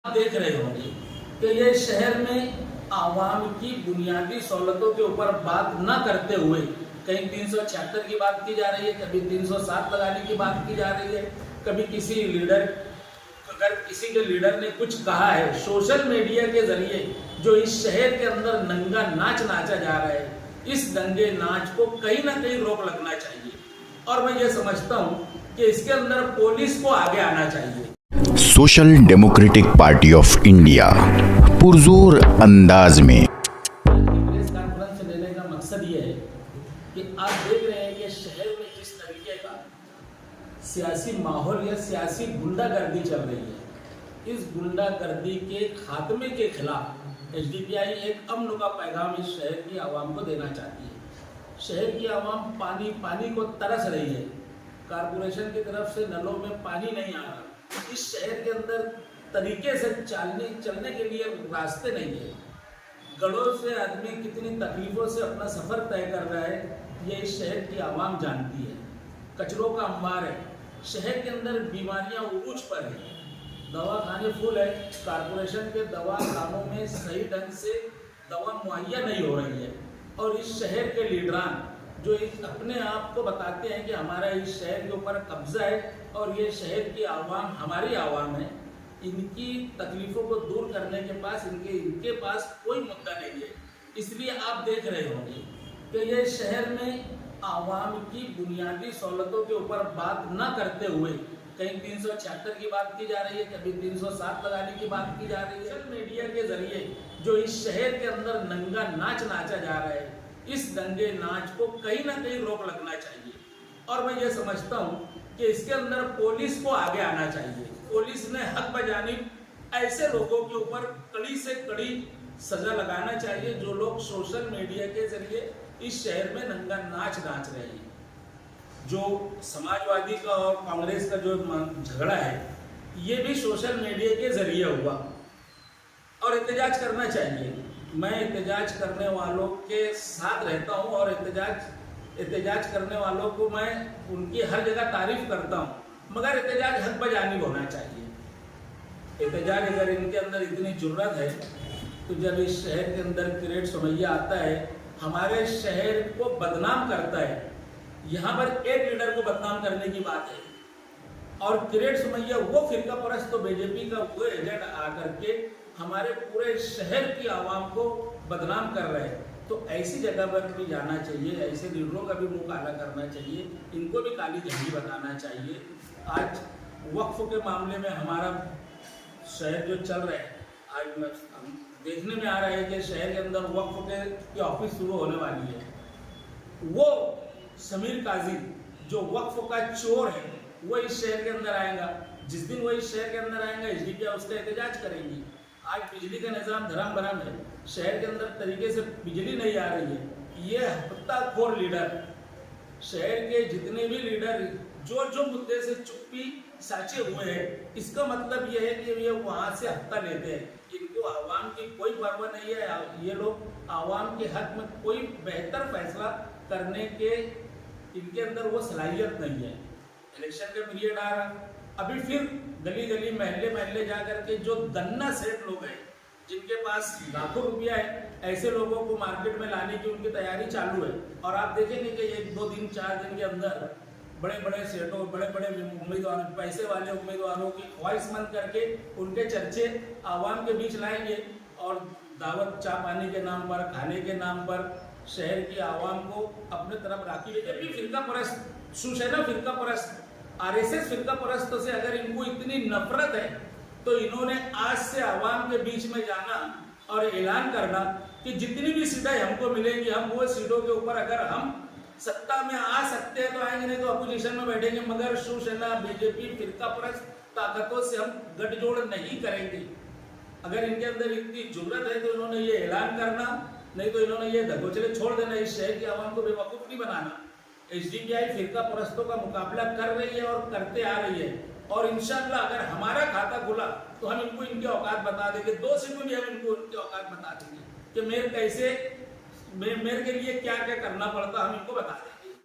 आप देख रहे होंगे कि ये शहर में आवाम की बुनियादी सहूलतों के ऊपर बात न करते हुए कहीं 376 की बात की जा रही है, कभी 307 लगाने की बात की जा रही है, कभी किसी लीडर अगर किसी के लीडर ने कुछ कहा है सोशल मीडिया के जरिए जो इस शहर के अंदर नंगा नाच नाचा जा रहा है, इस दंगे नाच को कहीं ना कहीं रोक लगना चाहिए। और मैं ये समझता हूँ कि इसके अंदर पुलिस को आगे आना चाहिए। Social democratic party of India पुरजोर अंदाज में प्रेस कॉन्फ्रेंस लेने का मकसद ये है कि आप देख रहे हैं कि शहर में जिस तरीके का सियासी माहौल या सियासी गुंडागर्दी चल रही है, इस गुंडागर्दी के खात्मे के खिलाफ एसडीपीआई एक अमन का पैगाम इस शहर की आवाम को देना चाहती है। शहर की आवाम पानी को तरस रही है। कारपोरेशन की तरफ से नलों में पानी नहीं आ रहा, इस शहर के अंदर तरीके से चलने के लिए रास्ते नहीं है। गढ़ों से आदमी कितनी तकलीफों से अपना सफर तय कर रहा है, ये इस शहर की आवाम जानती है। कचरों का अंबार है, शहर के अंदर बीमारियां उरूज पर है, दवाखाने फुल है, कारपोरेशन के दवाखानों में सही ढंग से दवा मुहैया नहीं हो रही है। और इस शहर के लीडरान जो अपने आप को बताते हैं कि हमारा इस शहर के ऊपर कब्जा है और ये शहर की आवाम हमारी आवाम है, इनकी तकलीफों को दूर करने के पास इनके पास कोई मुद्दा नहीं है। इसलिए आप देख रहे होंगे कि ये शहर में आवाम की बुनियादी सहूलतों के ऊपर बात न करते हुए कहीं 376 की बात की जा रही है, कभी 307 लगाने की बात की जा रही है। सोशल मीडिया के जरिए जो इस शहर के अंदर नंगा नाच नाचा जा रहा है, इस दंगे नाच को कहीं ना कहीं रोक लगना चाहिए। और मैं ये समझता हूँ कि इसके अंदर पुलिस को आगे आना चाहिए। पुलिस ने हक बजानी ऐसे लोगों के ऊपर कड़ी से कड़ी सजा लगाना चाहिए जो लोग सोशल मीडिया के जरिए इस शहर में नंगा नाच नाच रहे हैं। जो समाजवादी का और कांग्रेस का जो झगड़ा है, ये भी सोशल मीडिया के जरिए हुआ और एहतजाज करना चाहिए। मैं एहतजाज करने वालों के साथ रहता हूं और एहतजाज करने वालों को मैं उनकी हर जगह तारीफ करता हूं, मगर एहतजाज हक बजानी होना चाहिए। एहतजाज अगर इनके अंदर इतनी जुर्रत है तो जब इस शहर के अंदर किरेट सुमैया आता है, हमारे शहर को बदनाम करता है, यहाँ पर एक लीडर को बदनाम करने की बात है और किरेट सुमैया वो फिरका परस्त तो बीजेपी का वो एजेंट आकर के हमारे पूरे शहर की आवाम को बदनाम कर रहे हैं। तो ऐसी जगह पर भी जाना चाहिए, ऐसे लीडरों का भी मुंह काला करना चाहिए, इनको भी काली झंडी बताना चाहिए। आज वक्फ के मामले में हमारा शहर जो चल रहा है, आज देखने में आ रहा है कि शहर के अंदर वक्फ के ऑफिस शुरू होने वाली है। वो समीर काजी जो वक्फ का चोर है, वो इस शहर के अंदर आएगा। जिस दिन वो इस शहर के अंदर आएगा, एसडीपीआई उसका एहतजाज करेंगी। आज बिजली का निजाम धर्म भरम है, शहर के अंदर तरीके से बिजली नहीं आ रही है। ये हफ्ताखोर लीडर, शहर के जितने भी लीडर जो मुद्दे से चुप्पी साचे हुए हैं, इसका मतलब ये है कि ये वहां से हफ्ता लेते हैं। इनको आवाम की कोई परवाह नहीं है। ये लोग आवाम के हक में कोई बेहतर फैसला करने के इनके अंदर वो सलाहियत नहीं है। इलेक्शन का पीरियड आ रहा, अभी फिर गली गली महल्ले जा करके जो दन्ना सेठ लोग हैं जिनके पास लाखों रुपया है, ऐसे लोगों को मार्केट में लाने की उनकी तैयारी चालू है। और आप देखेंगे कि 1 2 दिन 4 दिन के अंदर बड़े बड़े सेठों, बड़े बड़े उम्मीदवारों, पैसे वाले उम्मीदवारों की ख्वाहिशमंद करके उनके चर्चे आवाम के बीच लाएंगे और दावत चाय पानी के नाम पर, खाने के नाम पर शहर की आवाम को अपने तरफ राखी लेकर फिरका परस्त, शिवसेना फिरका परस्त, आरएसएस फिरका परस्त से अगर इनको इतनी नफरत है तो इन्होंने आज से आवाम के बीच में जाना और ऐलान करना कि जितनी भी सीटें हमको मिलेंगी, हम वो सीटों के ऊपर अगर हम सत्ता में आ सकते हैं तो आएंगे, नहीं तो अपोजिशन में बैठेंगे, मगर शिवसेना बीजेपी फिरका परस्त ताकतों से हम गठजोड़ नहीं करेंगे। अगर इनके अंदर इतनी जुर्रत है तो इन्होंने ये ऐलान करना, नहीं तो इन्होंने ये दबोचले छोड़ देना। इस शहर की आवाम को बेवकूफ नहीं बनाना। एसडीपीआई फिरका परस्तों का मुकाबला कर रही है और करते आ रही है और इंशाअल्लाह अगर हमारा खाता खुला तो हम इनको इनकी औकात बता देंगे। 2 सीटों में हम इनको इनकी औकात बता देंगे कि मेरे के लिए क्या क्या करना पड़ता, हम इनको बता देंगे।